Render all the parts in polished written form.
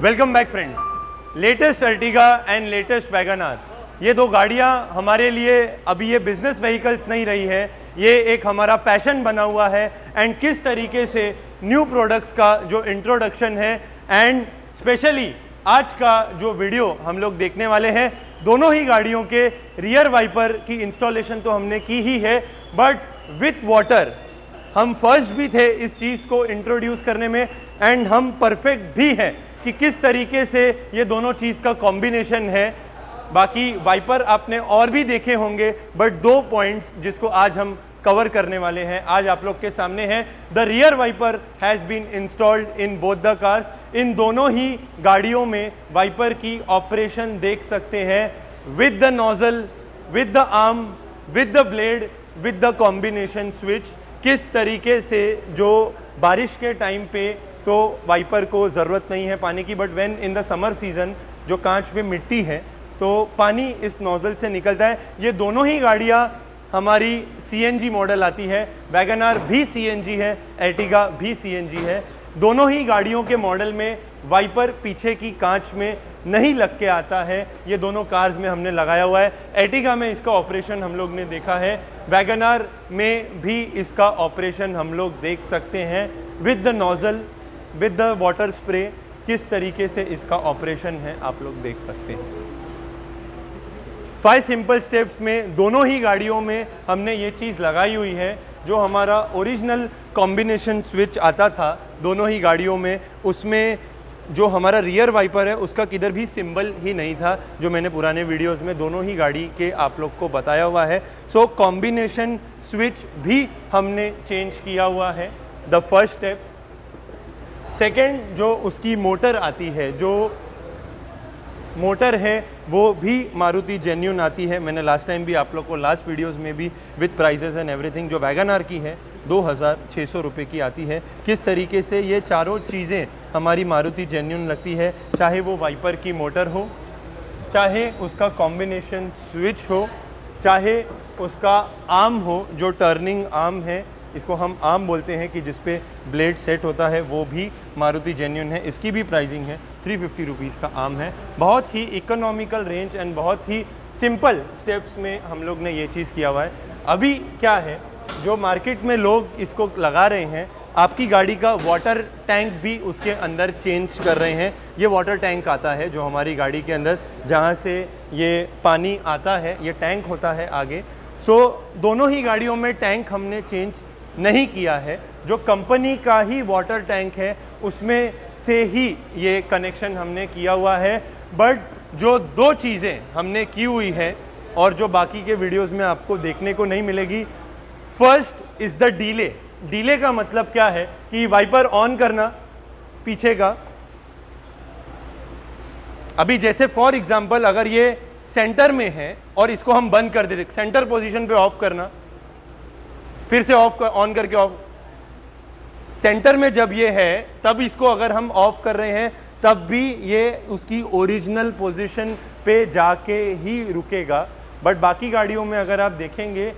Welcome back friends. Latest Ertiga and latest WagonR, ये दो गाड़ियाँ हमारे लिए अभी ये बिजनेस व्हीकल्स नहीं रही है, ये एक हमारा पैशन बना हुआ है। एंड किस तरीके से न्यू प्रोडक्ट्स का जो इंट्रोडक्शन है एंड स्पेशली आज का जो वीडियो हम लोग देखने वाले हैं, दोनों ही गाड़ियों के रियर वाइपर की इंस्टॉलेशन तो हमने की ही है, बट विथ वाटर हम फर्स्ट भी थे इस चीज़ को इंट्रोड्यूस करने में एंड हम परफेक्ट भी हैं कि किस तरीके से ये दोनों चीज़ का कॉम्बिनेशन है। बाकी वाइपर आपने और भी देखे होंगे, बट दो पॉइंट्स जिसको आज हम कवर करने वाले हैं आज आप लोग के सामने हैं। The rear wiper has been installed in both the cars. इन दोनों ही गाड़ियों में वाइपर की ऑपरेशन देख सकते हैं, with the nozzle, with the arm, with the blade, with the combination switch. किस तरीके से जो बारिश के टाइम पे तो वाइपर को ज़रूरत नहीं है पानी की, but when in the summer season जो कांच पे मिट्टी है तो पानी इस नोज़ल से निकलता है। ये दोनों ही गाड़ियाँ हमारी सीएनजी मॉडल आती है, वैगनआर भी सीएनजी है, अर्टिगा भी सीएनजी है। दोनों ही गाड़ियों के मॉडल में वाइपर पीछे की कांच में नहीं लग के आता है, ये दोनों कार्स में हमने लगाया हुआ है। अर्टिगा में इसका ऑपरेशन हम लोग ने देखा है, वैगनआर में भी इसका ऑपरेशन हम लोग देख सकते हैं with the nozzle, with the water spray. किस तरीके से इसका ऑपरेशन है आप लोग देख सकते हैं। 5 सिंपल स्टेप्स में दोनों ही गाड़ियों में हमने ये चीज़ लगाई हुई है। जो हमारा ओरिजिनल कॉम्बिनेशन स्विच आता था दोनों ही गाड़ियों में, उसमें जो हमारा रियर वाइपर है उसका किधर भी सिंबल ही नहीं था, जो मैंने पुराने वीडियोस में दोनों ही गाड़ी के आप लोग को बताया हुआ है। सो कॉम्बिनेशन स्विच भी हमने चेंज किया हुआ है, द फर्स्ट स्टेप। सेकेंड, जो उसकी मोटर आती है, जो मोटर है वो भी मारुति जेन्युइन आती है। मैंने लास्ट टाइम भी आप लोग को लास्ट वीडियोस में भी विद प्राइजेस एंड एवरीथिंग, जो वैगनआर की है 2600 रुपये की आती है। किस तरीके से ये चारों चीज़ें हमारी मारुति जेन्युइन लगती है, चाहे वो वाइपर की मोटर हो, चाहे उसका कॉम्बिनेशन स्विच हो, चाहे उसका आर्म हो, जो टर्निंग आर्म है, इसको हम आर्म बोलते हैं कि जिस पे ब्लेड सेट होता है, वो भी मारुति जेन्युइन है। इसकी भी प्राइसिंग है 350 रुपीज़ का आर्म है। बहुत ही इकोनॉमिकल रेंज एंड बहुत ही सिंपल स्टेप्स में हम लोग ने ये चीज़ किया हुआ है। अभी क्या है, जो मार्केट में लोग इसको लगा रहे हैं, आपकी गाड़ी का वाटर टैंक भी उसके अंदर चेंज कर रहे हैं। ये वाटर टैंक आता है जो हमारी गाड़ी के अंदर, जहाँ से ये पानी आता है, ये टैंक होता है आगे। सो दोनों ही गाड़ियों में टैंक हमने चेंज नहीं किया है, जो कंपनी का ही वाटर टैंक है उसमें से ही ये कनेक्शन हमने किया हुआ है। बट जो दो चीज़ें हमने की हुई है और जो बाकी के वीडियोस में आपको देखने को नहीं मिलेगी, first is the delay. Delay का मतलब क्या है कि वाइपर ऑन करना पीछे का, अभी जैसे फॉर एग्जांपल अगर ये सेंटर में है और इसको हम बंद कर देते, सेंटर पोजीशन पे ऑफ करना, फिर से ऑफ ऑन करके ऑफ, सेंटर में जब ये है तब इसको अगर हम ऑफ कर रहे हैं तब भी ये उसकी ओरिजिनल पोजीशन पे जाके ही रुकेगा। बट बाकी गाड़ियों में अगर आप देखेंगे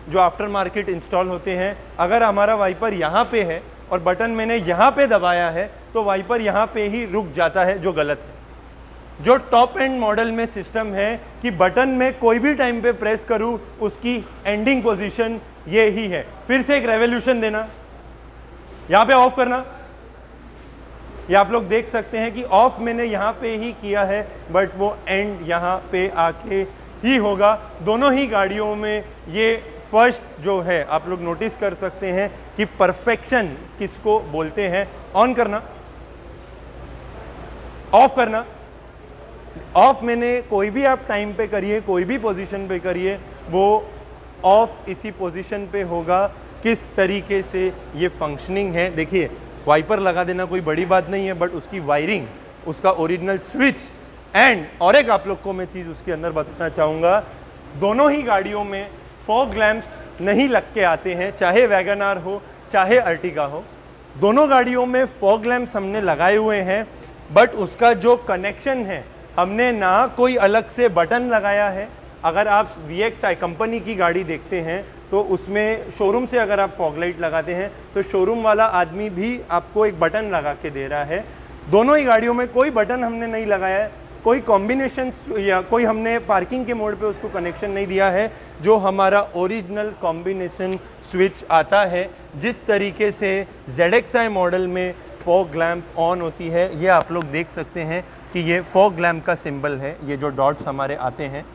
जो आफ्टर मार्केट इंस्टॉल होते हैं, अगर हमारा वाइपर यहाँ पे है और बटन मैंने यहाँ पे दबाया है तो वाइपर यहाँ पे ही रुक जाता है, जो गलत है। जो टॉप एंड मॉडल में सिस्टम है कि बटन में कोई भी टाइम पे प्रेस करूँ उसकी एंडिंग पोजीशन ये ही है। फिर से एक रेवोल्यूशन देना, यहाँ पे ऑफ करना, ये आप लोग देख सकते हैं कि ऑफ मैंने यहाँ पे ही किया है, बट वो एंड यहाँ पे आके ही होगा। दोनों ही गाड़ियों में ये फर्स्ट जो है आप लोग नोटिस कर सकते हैं कि परफेक्शन किसको बोलते हैं। ऑन करना, ऑफ करना, ऑफ मैंने कोई भी आप टाइम पे करिए, कोई भी पोजीशन पे करिए, वो ऑफ इसी पोजीशन पे होगा। किस तरीके से ये फंक्शनिंग है देखिए। वाइपर लगा देना कोई बड़ी बात नहीं है, बट उसकी वायरिंग, उसका ओरिजिनल स्विच एंड और एक आप लोग को मैं चीज़ उसके अंदर बताना चाहूँगा, दोनों ही गाड़ियों में फॉग लैंप्स नहीं लग के आते हैं, चाहे वैगनआर हो चाहे अर्टिगा हो। दोनों गाड़ियों में फॉग लैंप्स हमने लगाए हुए हैं, बट उसका जो कनेक्शन है हमने ना कोई अलग से बटन लगाया है। अगर आप VXI कंपनी की गाड़ी देखते हैं तो उसमें शोरूम से अगर आप फॉग लाइट लगाते हैं तो शोरूम वाला आदमी भी आपको एक बटन लगा के दे रहा है। दोनों ही गाड़ियों में कोई बटन हमने नहीं लगाया है, कोई कॉम्बिनेशन या कोई हमने पार्किंग के मोड पे उसको कनेक्शन नहीं दिया है। जो हमारा ओरिजिनल कॉम्बिनेशन स्विच आता है, जिस तरीके से ZXi मॉडल में फॉग लैम्प ऑन होती है, ये आप लोग देख सकते हैं कि ये फॉग लैम्प का सिंबल है, ये जो डॉट्स हमारे आते हैं।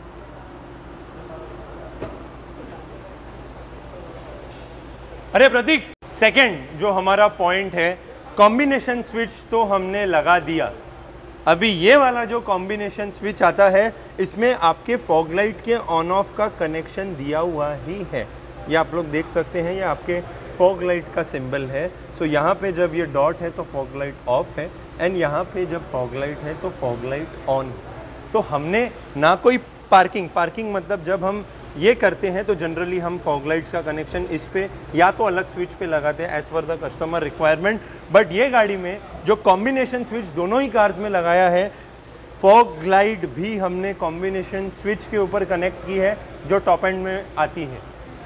अरे प्रतीक, सेकंड जो हमारा पॉइंट है, कॉम्बिनेशन स्विच तो हमने लगा दिया। अभी ये वाला जो कॉम्बिनेशन स्विच आता है, इसमें आपके फॉग लाइट के ऑन ऑफ का कनेक्शन दिया हुआ ही है। ये आप लोग देख सकते हैं, ये आपके फॉग लाइट का सिंबल है। सो यहाँ पे जब ये डॉट है तो फॉग लाइट ऑफ है, एंड यहाँ पे जब फॉग लाइट है तो फॉग लाइट ऑन। तो हमने ना कोई पार्किंग मतलब जब हम ये करते हैं तो जनरली हम फॉग लाइट्स का कनेक्शन इस पे या तो अलग स्विच पे लगाते हैं as per the customer requirement. But ये गाड़ी में जो कॉम्बिनेशन स्विच दोनों ही कार्स में लगाया है, फॉग लाइट भी हमने कॉम्बिनेशन स्विच के ऊपर कनेक्ट की है, जो टॉप एंड में आती है।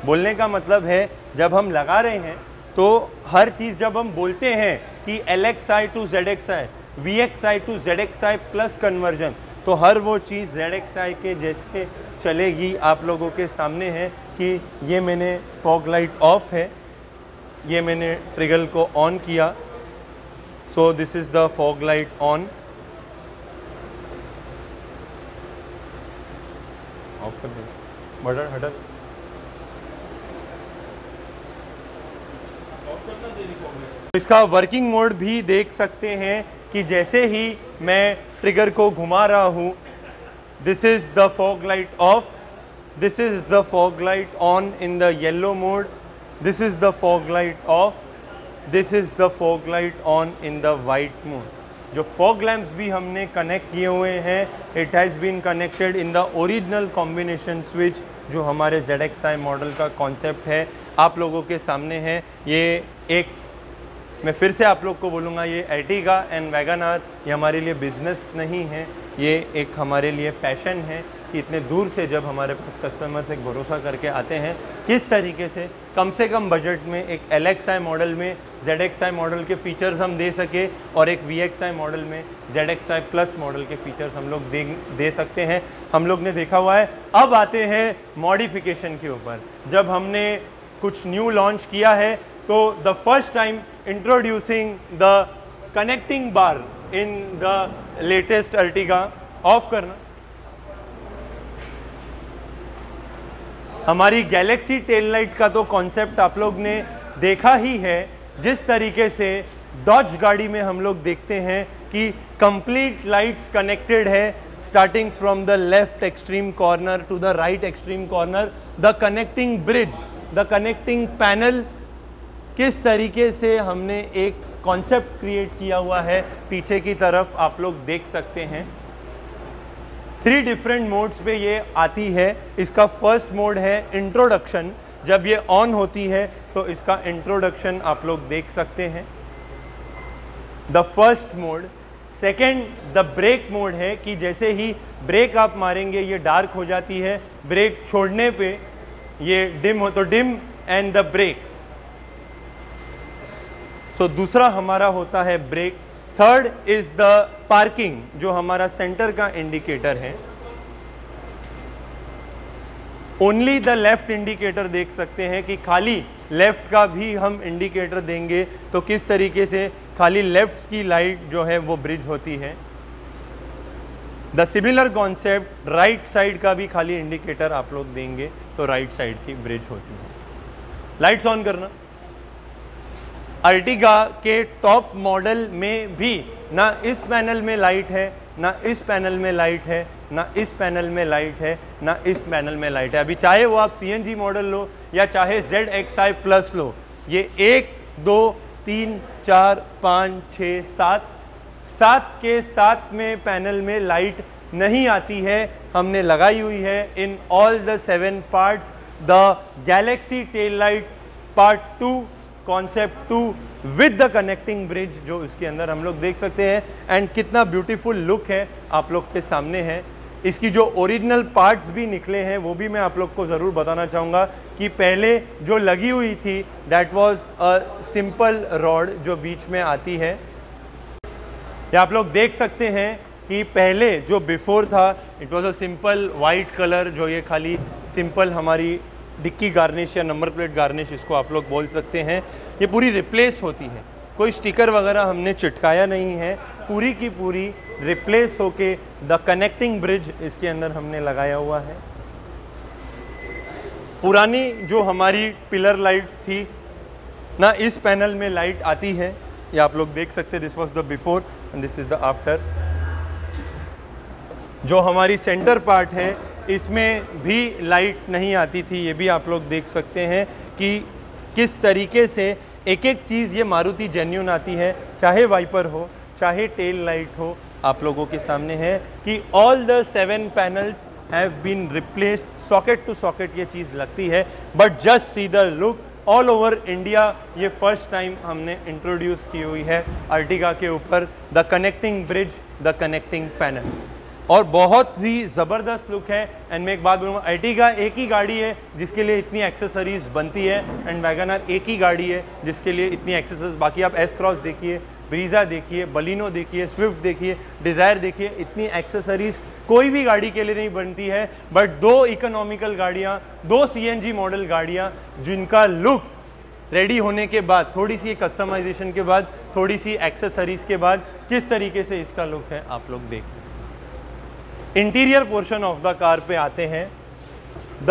बोलने का मतलब है, जब हम लगा रहे हैं तो हर चीज़, जब हम बोलते हैं कि LXi to ZXi, VXi to ZXi plus conversion, तो हर वो चीज़ ZXi के जैसे चलेगी। आप लोगों के सामने है कि ये मैंने फॉग लाइट ऑफ है, ये मैंने ट्रिगर को ऑन किया, so this is the fog light on. Of कर दे, बटन हटा। इसका वर्किंग मोड भी देख सकते हैं कि जैसे ही मैं ट्रिगर को घुमा रहा हूँ, this is the fog light off, this is the fog light on in the yellow mode, this is the fog light off, this is the fog light on in the white mode. जो fog lamps भी हमने connect किए हुए हैं, it has been connected in the original combination switch, जो हमारे ZXi model का concept है, आप लोगों के सामने है। ये एक, मैं फिर से आप लोग को बोलूँगा, ये एर्टिगा एंड वैगन-आर ये हमारे लिए बिजनेस नहीं है, ये एक हमारे लिए पैशन है कि इतने दूर से जब हमारे पास कस्टमर्स एक भरोसा करके आते हैं, किस तरीके से कम बजट में एक LXi मॉडल में ZXi मॉडल के फीचर्स हम दे सके, और एक VXi मॉडल में ZXi प्लस मॉडल के फीचर्स हम लोग दे सकते हैं। हम लोग ने देखा हुआ है। अब आते हैं मॉडिफिकेशन के ऊपर। जब हमने कुछ न्यू लॉन्च किया है, तो the first time introducing the connecting bar in the latest Ertiga. Of करना। हमारी गैलेक्सी टेल लाइट का तो कॉन्सेप्ट आप लोग ने देखा ही है। जिस तरीके से डॉज गाड़ी में हम लोग देखते हैं कि कंप्लीट लाइट्स कनेक्टेड है, starting from the left extreme corner to the right extreme corner, the connecting bridge, the connecting panel, किस तरीके से हमने एक कॉन्सेप्ट क्रिएट किया हुआ है पीछे की तरफ आप लोग देख सकते हैं। 3 डिफरेंट मोड्स पे ये आती है। इसका फर्स्ट मोड है इंट्रोडक्शन। जब ये ऑन होती है तो इसका इंट्रोडक्शन आप लोग देख सकते हैं, the first mode. Second the brake mode है कि जैसे ही ब्रेक आप मारेंगे ये डार्क हो जाती है, ब्रेक छोड़ने पे ये डिम हो, तो dim and the brake. So दूसरा हमारा होता है brake. Third is the parking, जो हमारा सेंटर का इंडिकेटर है। ओनली द लेफ्ट इंडिकेटर देख सकते हैं कि खाली लेफ्ट का भी हम इंडिकेटर देंगे तो किस तरीके से खाली लेफ्ट की लाइट जो है वो ब्रिज होती है। The similar concept right side का भी खाली इंडिकेटर आप लोग देंगे तो राइट साइड की ब्रिज होती है। लाइट्स ऑन करना। अर्टिगा के टॉप मॉडल में भी ना इस पैनल में लाइट है, ना इस पैनल में लाइट है, ना इस पैनल में लाइट है, ना इस पैनल में लाइट है। अभी चाहे वो आप CNG मॉडल लो या चाहे ZXi प्लस लो, ये 1 2 3 4 5 6 7 के साथ में पैनल में लाइट नहीं आती है, हमने लगाई हुई है in all the 7 parts. The Galaxy tail light part 2 concept 2 with the connecting bridge, जो इसके अंदर हम लोग देख सकते हैं। एंड कितना ब्यूटीफुल लुक है आप लोग के सामने है। इसकी जो ओरिजिनल पार्ट्स भी निकले हैं वो भी मैं आप लोग को ज़रूर बताना चाहूँगा कि पहले जो लगी हुई थी that was a simple rod जो बीच में आती है। ये आप लोग देख सकते हैं कि पहले जो बिफोर था it was a simple white colour, जो ये खाली सिंपल हमारी डिक्की गार्निश या नंबर प्लेट गार्निश इसको आप लोग बोल सकते हैं, ये पूरी रिप्लेस होती है। कोई स्टिकर वगैरह हमने चिटकाया नहीं है, पूरी की पूरी रिप्लेस होके द कनेक्टिंग ब्रिज इसके अंदर हमने लगाया हुआ है। पुरानी जो हमारी पिलर लाइट्स थी ना, इस पैनल में लाइट आती है, ये आप लोग देख सकते हैं। This was the before and this is the after. जो हमारी सेंटर पार्ट है इसमें भी लाइट नहीं आती थी, ये भी आप लोग देख सकते हैं कि किस तरीके से एक एक चीज़ ये मारुति जेन्युइन आती है, चाहे वाइपर हो चाहे टेल लाइट हो। आप लोगों के सामने है कि all the 7 panels have been replaced, socket to socket ये चीज़ लगती है। But just see the look all over India, ये फर्स्ट टाइम हमने इंट्रोड्यूस की हुई है अर्टिगा के ऊपर the connecting bridge, the connecting panel, और बहुत ही ज़बरदस्त लुक है। एंड मैं एक बात बोलूँगा, अर्टिगा एक ही गाड़ी है जिसके लिए इतनी एक्सेसरीज बनती है, एंड वैगन आर एक ही गाड़ी है जिसके लिए इतनी एक्सेसरीज। बाकी आप एस क्रॉस देखिए, ब्रीजा देखिए, बलिनो देखिए, स्विफ्ट देखिए, डिज़ायर देखिए, इतनी एक्सेसरीज कोई भी गाड़ी के लिए नहीं बनती है। बट 2 इकोनॉमिकल गाड़ियाँ, 2 CNG मॉडल गाड़ियाँ जिनका लुक रेडी होने के बाद, थोड़ी सी कस्टमाइजेशन के बाद, थोड़ी सी एक्सेसरीज के बाद किस तरीके से इसका लुक है आप लोग देख सकते हैं। Interior portion of the car पे आते हैं। द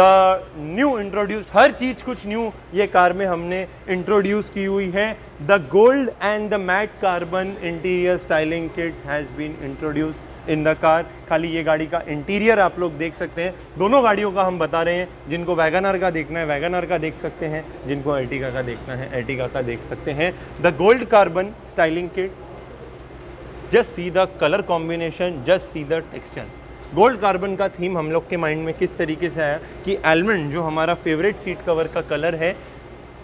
न्यू इंट्रोड्यूस्ड, हर चीज़ कुछ न्यू ये कार में हमने इंट्रोड्यूस की हुई है। The gold and the matt carbon interior styling kit has been introduced in the car. खाली ये गाड़ी का इंटीरियर आप लोग देख सकते हैं। दोनों गाड़ियों का हम बता रहे हैं, जिनको वैगन आर का देखना है वैगन आर का देख सकते हैं, जिनको अर्टिगा का देखना है अर्टिगा का देख सकते हैं। The gold carbon styling kit, just see the colour combination, just see the texture. Gold carbon का थीम हम लोग के माइंड में किस तरीके से आया कि आलमंड जो हमारा फेवरेट सीट कवर का कलर है,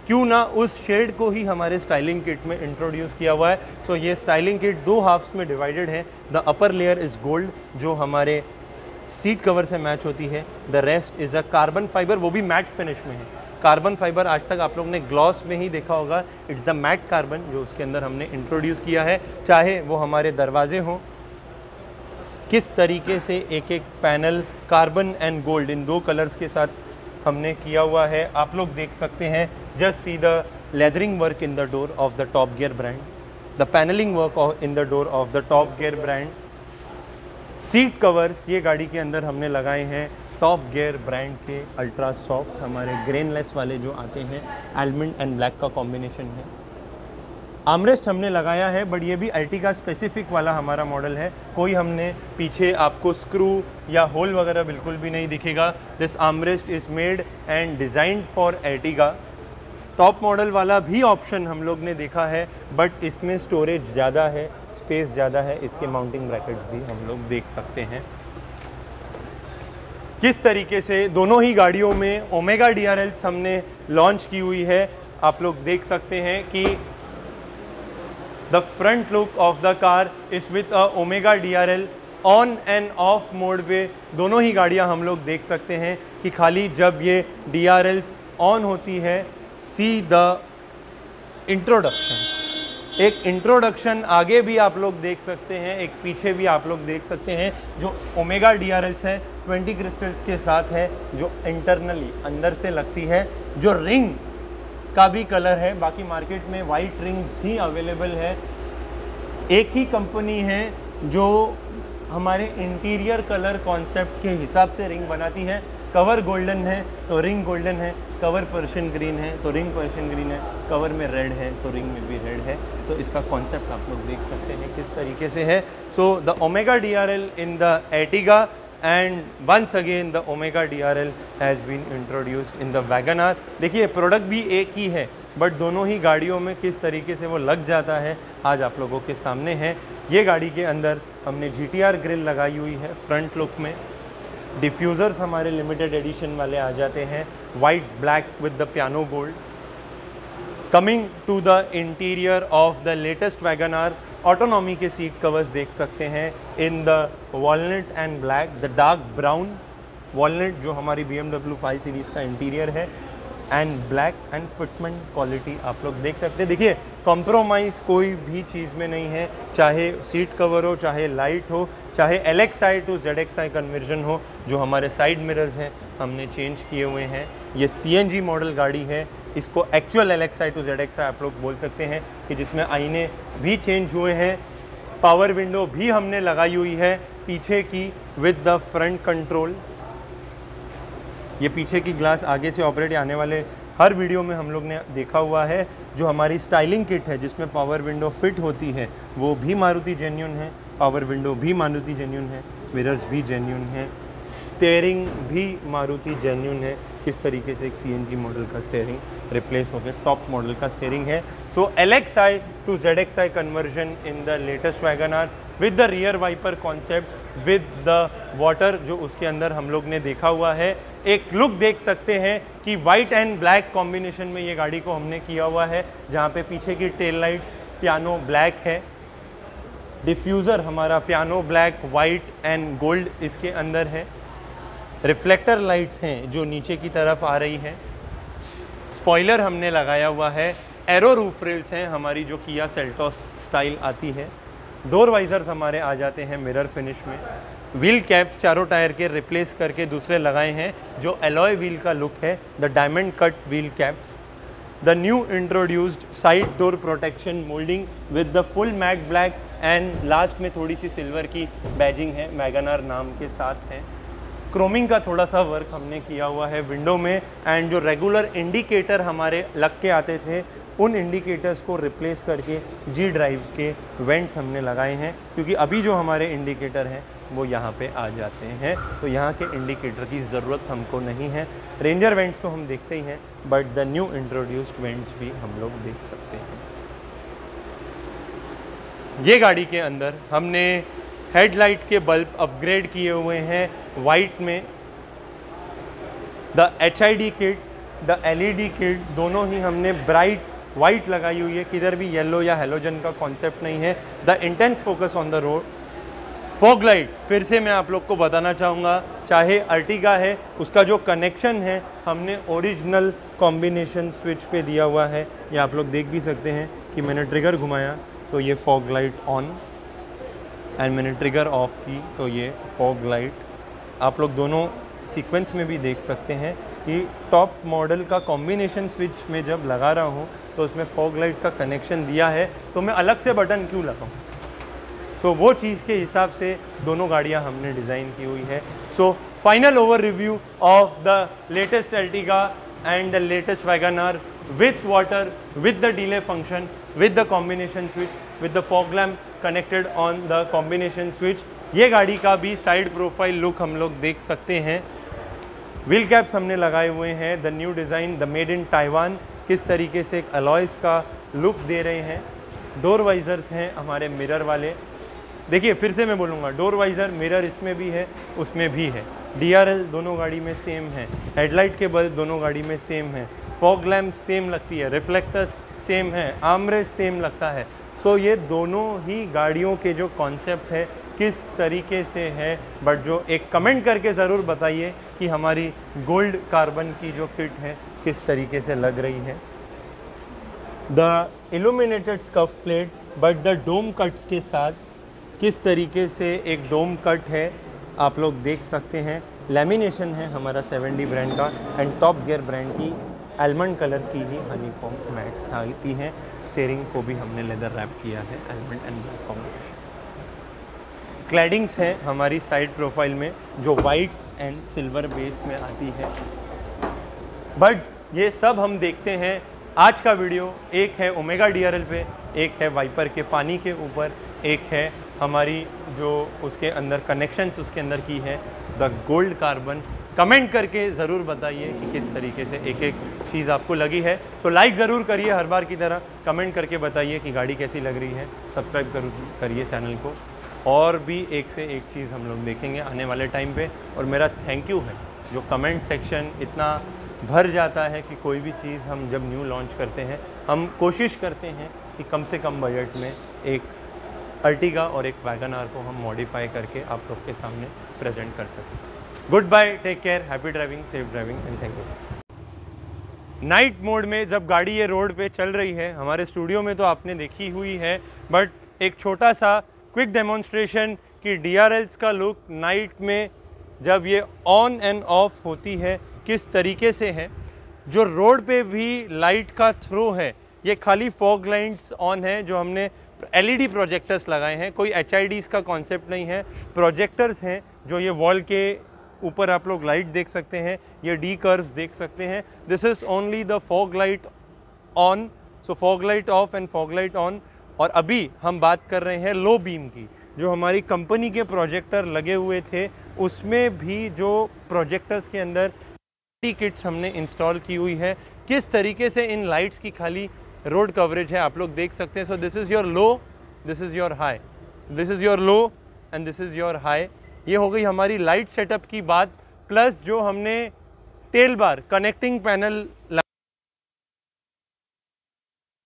क्यों ना उस शेड को ही हमारे स्टाइलिंग किट में इंट्रोड्यूस किया हुआ है। सो ये स्टाइलिंग किट 2 हाफ्स में डिवाइडेड है। The upper layer is gold जो हमारे सीट कवर से मैच होती है, the rest is a carbon fibre, वो भी मैट फिनिश में है। कार्बन फाइबर आज तक आप लोग ने ग्लॉस में ही देखा होगा, इट्स द मैट कार्बन जो उसके अंदर हमने इंट्रोड्यूस किया है। चाहे वो हमारे दरवाजे हों, किस तरीके से एक एक panel carbon and gold in 2 colours के साथ हमने किया हुआ है, आप लोग देख सकते हैं। Just see the leathering work in the door of the Top Gear brand, the paneling work in the door of the Top Gear brand. Seat covers ये गाड़ी के अंदर हमने लगाए हैं टॉप गियर ब्रांड के, अल्ट्रा सॉफ्ट हमारे grainless वाले जो आते हैं, आलमंड एंड ब्लैक का कॉम्बिनेशन है। आर्मरेस्ट हमने लगाया है, बट ये भी अर्टिगा स्पेसिफिक वाला हमारा मॉडल है। कोई हमने पीछे आपको स्क्रू या होल वगैरह बिल्कुल भी नहीं दिखेगा। This armrest is made and designed for Ertiga. Top model वाला भी ऑप्शन हम लोग ने देखा है, बट इसमें स्टोरेज ज़्यादा है, स्पेस ज़्यादा है। इसके माउंटिंग ब्रैकेट्स भी हम लोग देख सकते हैं। किस तरीके से दोनों ही गाड़ियों में ओमेगा DRLs हमने लॉन्च की हुई है, आप लोग देख सकते हैं कि the front look of the car is with a omega DRL on end of mode पे। दोनों ही गाड़ियां हम लोग देख सकते हैं कि खाली जब ये DRLs ऑन होती है, सी द इंट्रोडक्शन, एक इंट्रोडक्शन आगे भी आप लोग देख सकते हैं, एक पीछे भी आप लोग देख सकते हैं। जो ओमेगा DRLs है 20 क्रिस्टल्स के साथ है, जो इंटरनली अंदर से लगती है, जो रिंग का भी कलर है। बाकी मार्केट में वाइट रिंग्स ही अवेलेबल है। एक ही कंपनी है जो हमारे इंटीरियर कलर कॉन्सेप्ट के हिसाब से रिंग बनाती है। कवर गोल्डन है तो रिंग गोल्डन है, कवर पर्शियन ग्रीन है तो रिंग पर्शियन ग्रीन है, कवर में रेड है तो रिंग में भी रेड है। तो इसका कॉन्सेप्ट आप लोग देख सकते हैं किस तरीके से है। So the Omega DRL in the Ertiga and once again the Omega DRL has been introduced in the Wagon R. देखिए प्रोडक्ट भी एक ही है, बट दोनों ही गाड़ियों में किस तरीके से वो लग जाता है आज आप लोगों के सामने है। ये गाड़ी के अंदर हमने GTR ग्रिल लगाई हुई है फ्रंट लुक में। डिफ्यूज़र्स हमारे लिमिटेड एडिशन वाले आ जाते हैं, white black with the piano gold. Coming to the interior of the latest Wagon R, autonomy के सीट कवर्स देख सकते हैं in the walnut and black, the dark brown walnut जो हमारी BMW 5 सीरीज़ का इंटीरियर है। And black and fitment quality आप लोग देख सकते हैं। देखिए कॉम्प्रोमाइज़ कोई भी चीज़ में नहीं है, चाहे सीट कवर हो, चाहे लाइट हो, चाहे LXi टू ZXi कन्वर्जन हो। जो हमारे साइड मिरर्स हैं हमने चेंज किए हुए हैं। ये CNG मॉडल गाड़ी है, इसको एक्चुअल LXi टू ZXi आप लोग बोल सकते हैं कि जिसमें आईने भी चेंज हुए हैं। पावर विंडो भी हमने लगाई हुई है पीछे की विद द फ्रंट कंट्रोल। ये पीछे की ग्लास आगे से ऑपरेट आने वाले हर वीडियो में हम लोग ने देखा हुआ है। जो हमारी स्टाइलिंग किट है जिसमें पावर विंडो फिट होती है वो भी मारुति जेन्युइन है, पावर विंडो भी मारुति जेन्युइन है, मिरर्स भी जेन्युइन है, स्टेयरिंग भी मारुति जेन्युइन है। किस तरीके से एक CNG मॉडल का स्टेयरिंग रिप्लेस हो गया, टॉप मॉडल का स्टेयरिंग है। So LXi to ZXi conversion in the latest Wagon with the rear wiper concept with the water जो उसके अंदर हम लोग ने देखा हुआ है। एक लुक देख सकते हैं कि वाइट एंड ब्लैक कॉम्बिनेशन में ये गाड़ी को हमने किया हुआ है, जहाँ पे पीछे की टेल लाइट्स पियानो ब्लैक है, डिफ्यूज़र हमारा piano black, white and gold इसके अंदर है। रिफ्लेक्टर लाइट्स हैं जो नीचे की तरफ आ रही है। स्पॉइलर हमने लगाया हुआ है। एरो रूफ रेल्स हैं हमारी जो किया सेल्टॉस स्टाइल आती है। डोर वाइजर्स हमारे आ जाते हैं मिरर फिनिश में। व्हील कैप्स चारों टायर के रिप्लेस करके दूसरे लगाए हैं जो एलॉय व्हील का लुक है, the diamond cut wheel caps. The new introduced side door protection moulding with the full matte black and last में थोड़ी सी सिल्वर की बैजिंग है, वैगन आर नाम के साथ है। क्रोमिंग का थोड़ा सा वर्क हमने किया हुआ है विंडो में। एंड जो रेगुलर इंडिकेटर हमारे लग के आते थे उन इंडिकेटर्स को रिप्लेस करके G ड्राइव के वेंट्स हमने लगाए हैं, क्योंकि अभी जो हमारे इंडिकेटर हैं वो यहाँ पे आ जाते हैं, तो यहाँ के इंडिकेटर की ज़रूरत हमको नहीं है। रेंजर वेंट्स तो हम देखते ही हैं, but the new introduced vents भी हम लोग देख सकते हैं। ये गाड़ी के अंदर हमने हेडलाइट के बल्ब अपग्रेड किए हुए हैं वाइट में। The HID kit, the LED kit दोनों ही हमने ब्राइट वाइट लगाई हुई है, किधर भी येलो या हेलोजन का कॉन्सेप्ट नहीं है। The intense focus on the road. Fog light फिर से मैं आप लोग को बताना चाहूँगा, चाहे अर्टिगा है उसका जो कनेक्शन है हमने ओरिजिनल कॉम्बिनेशन स्विच पे दिया हुआ है। ये आप लोग देख भी सकते हैं कि मैंने ट्रिगर घुमाया तो ये फॉग लाइट ऑन, एंड मैंने ट्रिगर ऑफ की तो ये फॉग लाइट। आप लोग दोनों सीक्वेंस में भी देख सकते हैं कि टॉप मॉडल का कॉम्बिनेशन स्विच में जब लगा रहा हूँ तो उसमें फॉग लाइट का कनेक्शन दिया है, तो मैं अलग से बटन क्यों लगाऊँ। तो वो चीज़ के हिसाब से दोनों गाड़ियाँ हमने डिज़ाइन की हुई है। So final over review of the latest Ertiga and the latest Wagon R with water, with the delay function, with the combination switch, with the fog lamp connected on the combination switch. ये गाड़ी का भी side profile look हम लोग देख सकते हैं। Wheel caps हमने लगाए हुए हैं, the new design, the made in Taiwan, किस तरीके से एक अलॉयस का लुक दे रहे हैं। डोर वाइजर्स हैं हमारे मिरर वाले। देखिए फिर से मैं बोलूँगा, डोर वाइज़र मिरर इसमें भी है उसमें भी है। DRL दोनों गाड़ी में सेम है। हेडलाइट के बल्ब दोनों गाड़ी में सेम है। फॉग लैम्प सेम लगती है, रिफ्लेक्टर्स सेम है, आर्मरेस्ट सेम लगता है। सो ये दोनों ही गाड़ियों के जो कॉन्सेप्ट है किस तरीके से है, बट जो एक कमेंट करके ज़रूर बताइए कि हमारी गोल्ड कार्बन की जो किट है किस तरीके से लग रही है। The illuminated scuff plate but the dome cuts के साथ किस तरीके से एक डोम कट है आप लोग देख सकते हैं। लैमिनेशन है हमारा 7D ब्रांड का, एंड टॉप गियर ब्रांड की आलमंड कलर की ही हनीकॉम्ब मैट्स आती हैं। स्टीयरिंग को भी हमने लेदर रैप किया है almond and black combination. Claddings है हमारी साइड प्रोफाइल में जो वाइट एंड सिल्वर बेस में आती है। बट ये सब हम देखते हैं। आज का वीडियो एक है ओमेगा DRL पे, एक है वाइपर के पानी के ऊपर, एक है हमारी जो उसके अंदर कनेक्शंस उसके अंदर की है द गोल्ड कार्बन। कमेंट करके ज़रूर बताइए कि किस तरीके से एक एक चीज़ आपको लगी है। सो लाइक ज़रूर करिए हर बार की तरह, कमेंट करके बताइए कि गाड़ी कैसी लग रही है। सब्सक्राइब करिए चैनल को, और भी एक से एक चीज़ हम लोग देखेंगे आने वाले टाइम पे। और मेरा थैंक यू है जो कमेंट सेक्शन इतना भर जाता है कि कोई भी चीज़ हम जब न्यू लॉन्च करते हैं हम कोशिश करते हैं कि कम से कम बजट में एक अर्टिगा और एक वैगन आर को हम मॉडिफाई करके आप लोग के सामने प्रेजेंट कर सकें। Goodbye, take care, happy driving, safe driving and thank you. Night mode में जब गाड़ी ये रोड पे चल रही है, हमारे स्टूडियो में तो आपने देखी हुई है, बट एक छोटा सा क्विक डेमोन्स्ट्रेशन कि DRLs का लुक नाइट में जब ये ऑन एंड ऑफ होती है किस तरीके से है। जो रोड पे भी लाइट का थ्रो है, ये खाली फॉग लाइट्स ऑन है जो हमने LED प्रोजेक्टर्स लगाए हैं, कोई HIDs का कॉन्सेप्ट नहीं है, प्रोजेक्टर्स हैं जो ये वॉल के ऊपर आप लोग लाइट देख सकते हैं, ये D कर्व्स देख सकते हैं। This is only the fog light on, so fog light of and fog light on. और अभी हम बात कर रहे हैं लो बीम की, जो हमारी कंपनी के प्रोजेक्टर लगे हुए थे उसमें भी जो प्रोजेक्टर्स के अंदर किट्स हमने इंस्टॉल की हुई है, किस तरीके से इन लाइट्स की खाली रोड कवरेज है आप लोग देख सकते हैं। So this is your low, this is your high, this is your low and this is your high. ये हो गई हमारी लाइट सेटअप की बात, प्लस जो हमने टेल बार कनेक्टिंग पैनल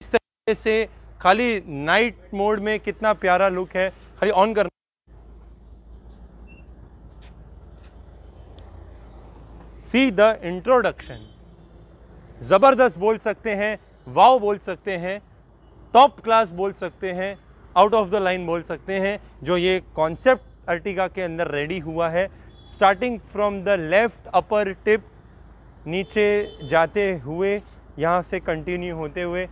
इस तरह से खाली नाइट मोड में कितना प्यारा लुक है, खाली ऑन करना। सी द इंट्रोडक्शन, जबरदस्त बोल सकते हैं, वाव बोल सकते हैं, टॉप क्लास बोल सकते हैं, आउट ऑफ द लाइन बोल सकते हैं, जो ये कॉन्सेप्ट अर्टिगा के अंदर रेडी हुआ है। Starting from the left upper tip नीचे जाते हुए यहाँ से कंटिन्यू होते हुए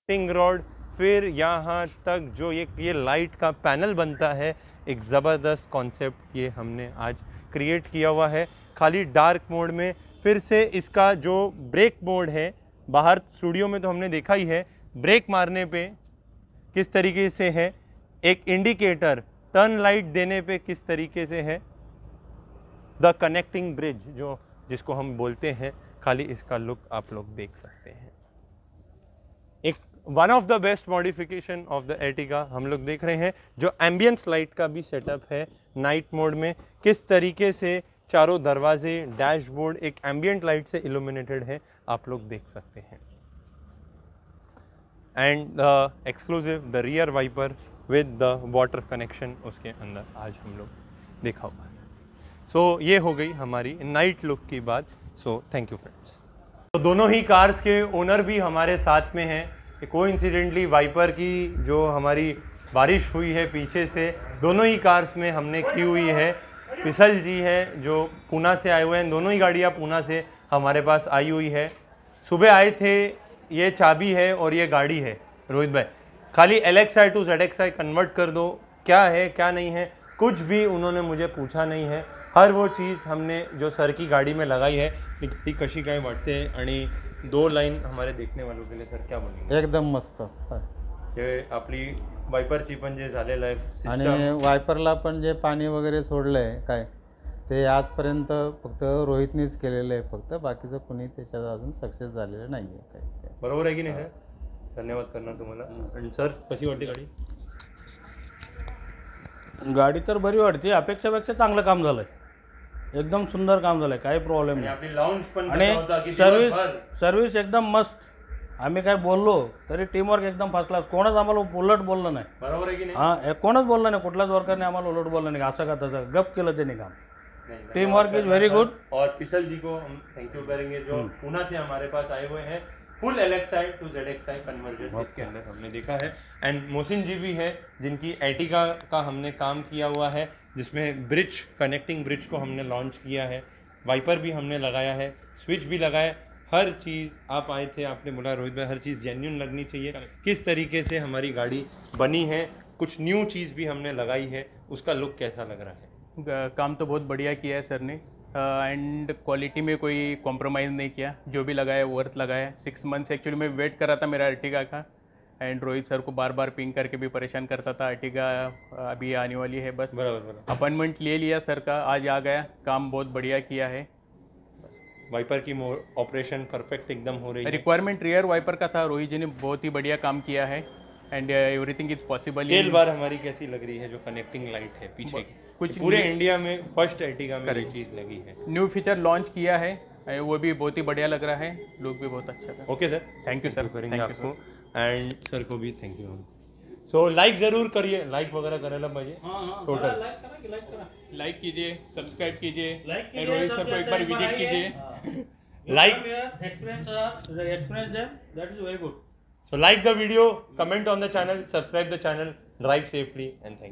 टिंग रॉड, फिर यहाँ तक जो ये लाइट का पैनल बनता है, एक ज़बरदस्त कॉन्सेप्ट ये हमने आज क्रिएट किया हुआ है खाली डार्क मोड में। फिर से इसका जो ब्रेक मोड है, बाहर स्टूडियो में तो हमने देखा ही है, ब्रेक मारने पे किस तरीके से है, एक इंडिकेटर टर्न लाइट देने पे किस तरीके से है, द कनेक्टिंग ब्रिज जो जिसको हम बोलते हैं, खाली इसका लुक आप लोग देख सकते हैं। एक one of the best modification of the Ertiga हम लोग देख रहे हैं, जो एम्बियंस लाइट का भी सेटअप है नाइट मोड में, किस तरीके से चारों दरवाजे, डैशबोर्ड एक एम्बियंट लाइट से इल्यूमिनेटेड है, आप लोग देख सकते हैं। And the exclusive the rear wiper with the water connection उसके अंदर आज हम लोग देखा हुआ है। सो ये हो गई हमारी नाइट लुक की बात। So thank you friends. तो दोनों ही कार्स के ओनर भी हमारे साथ में हैं। कोइंसिडेंटली वाइपर की जो हमारी बारिश हुई है पीछे से, दोनों ही कार्स में हमने की हुई है। पिसल जी है जो पूना से आए हुए हैं, दोनों ही गाड़ियाँ पूना से हमारे पास आई हुई है। सुबह आए थे, ये चाबी है और ये गाड़ी है रोहित भाई, खाली LXi to ZXi कन्वर्ट कर दो, क्या है क्या नहीं है कुछ भी उन्होंने मुझे पूछा नहीं है। हर वो चीज़ हमने जो सर की गाड़ी में लगाई है। ती कशी काय वाटते हैं आणि 2 लाईन हमारे देखने वालों के लिए सर क्या बोलेंगे? एकदम मस्त. हे आपली वायपरची पण जे झालेलं आहे आणि वायपरला पण जे पाणी वगैरे सोडलंय काय ते आजपर्यंत फक्त रोहितनीच केलेलं आहे, फक्त बाकीचं कोणी त्याच्यात अजून सक्सेस झालेलं नाही आहे. काय बरोबर आहे की नाही सर? धन्यवाद करणार तुम्हाला. आणि सर कशी वाटते गाडी? गाडी तर बरी वाटते, अपेक्षापेक्षा चांगलं काम झालंय, एकदम सुंदर काम झालंय, काही प्रॉब्लेम नाही. आपली लॉन्च पण आणि सर्व्हिस एकदम मस्त. आम्ही काय बोललो तरी टीमवर्क एकदम फर्स्ट क्लास, कोणच आम्हाला उलट बोललं नाही. बरोबर आहे की नाही? हां, कोणच बोललं नाही, कुठल्याच वर्करने आम्हाला उलट बोललं नाही, असं का तसं, गप केलं त्यांनी काम. Team work is very good. और पिसल जी को हम थैंक यू करेंगे जो पूना से हमारे पास आए हुए हैं। Full LXi to ZXi conversion इसके अंदर हमने देखा है। एंड मोहसिन जी भी है जिनकी एर्टिगा का हमने काम किया हुआ है, जिसमें ब्रिज कनेक्टिंग ब्रिज को हमने लॉन्च किया है, वाइपर भी हमने लगाया है, स्विच भी लगाया, हर चीज़। आप आए थे, आपने बोला रोहित भाई हर चीज़ जेन्युइन लगनी चाहिए, किस तरीके से हमारी गाड़ी बनी है, कुछ न्यू चीज़ भी हमने लगाई है, उसका लुक कैसा लग रहा है? काम तो बहुत बढ़िया किया है सर ने, एंड क्वालिटी में कोई कॉम्प्रोमाइज़ नहीं किया, जो भी लगाया वर्थ लगाया. 6 मंथ्स एक्चुअली मैं वेट कर रहा था मेरा अर्टिगा का, एंड रोहित सर को बार बार पिंग करके भी परेशान करता था. अर्टिगा अभी आने वाली है, बस बराबर. अपॉइंटमेंट ले लिया सर का, आज आ गया, काम बहुत बढ़िया किया है. वाइपर की ऑपरेशन परफेक्ट एकदम हो रही है. रिक्वायरमेंट रियर वाइपर का था, रोहित जी ने बहुत ही बढ़िया काम किया है, and everything is possible. Tail bar हमारी कैसी लग रही है, जो कनेक्टिंग लाइट है पीछे की? कुछ पूरे इंडिया में फर्स्ट एर्टिगा में ये चीज़ लगी है. न्यू फीचर लॉन्च किया है, वो भी बहुत ही बढ़िया लग रहा है, लुक भी बहुत अच्छा था. Okay sir, thank you sir. करेंगे आपको, एंड सर को भी थैंक यू. सो लाइक ज़रूर करिए, लाइक वगैरह करायला पाहिजे. टोटल लाइक कीजिए, सब्सक्राइब कीजिए, रोहित सर को एक बार विजिट कीजिए. Like, experience them, that is very good. so like the video, comment on the channel, subscribe the channel, drive safely, and thank you.